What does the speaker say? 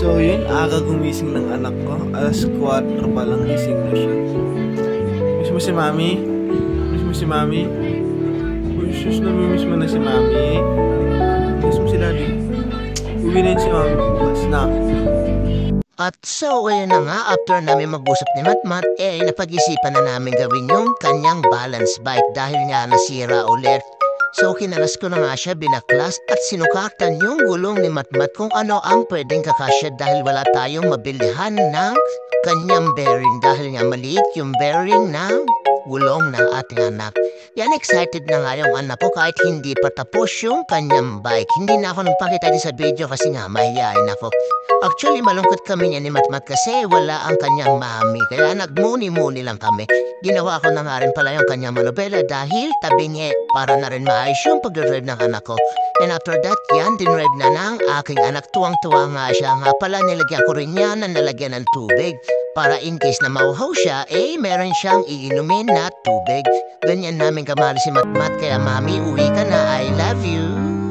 So yun, aga gumising ng anak ko. Alas 4 pa lang gising na siya. Miss mo si Mami? Miss mo si Mami? Uy, sus, namimiss mo na si Mami. Miss mo si Daddy. Uwi na yun si Mami. Bukas na. At so, ayun na nga, after namin mag-usap ni Matmat, napag-isipan na namin gawin yung kanyang balance bike dahil nga nasira ulit. So, kinalas ko na nga siya binaklas at sinukatan yung gulong ni Matmat kung ano ang pwedeng kakasya dahil wala tayong mabilihan ng kanyang bearing dahil nga maliit yung bearing ng gulong ng ating anak. Yan, excited na nga yung anak ko kahit hindi pa tapos yung kanyang bike. Hindi na ako nagpakita din sa video kasi nga mahihain ako. Actually, malungkot kami niya ni Matmat kasi wala ang kanyang mami. Kaya nagmuni-muni lang kami. Ginawa ko na nga rin pala yung kanyang manobela dahil tabi niya para na rin maayos yung pag-drive ng anak ko. And after that, yan, dinrive na ng aking anak. Tuwang-tuwa nga siya. Nga pala, nilagyan ko rin yan na nalagyan ng tubig. Para in case na mauhaw siya, meron siyang iinumin na tubig. Ganyan namin kamahal si Matmat. Kaya mami, uwi ka na. I love you.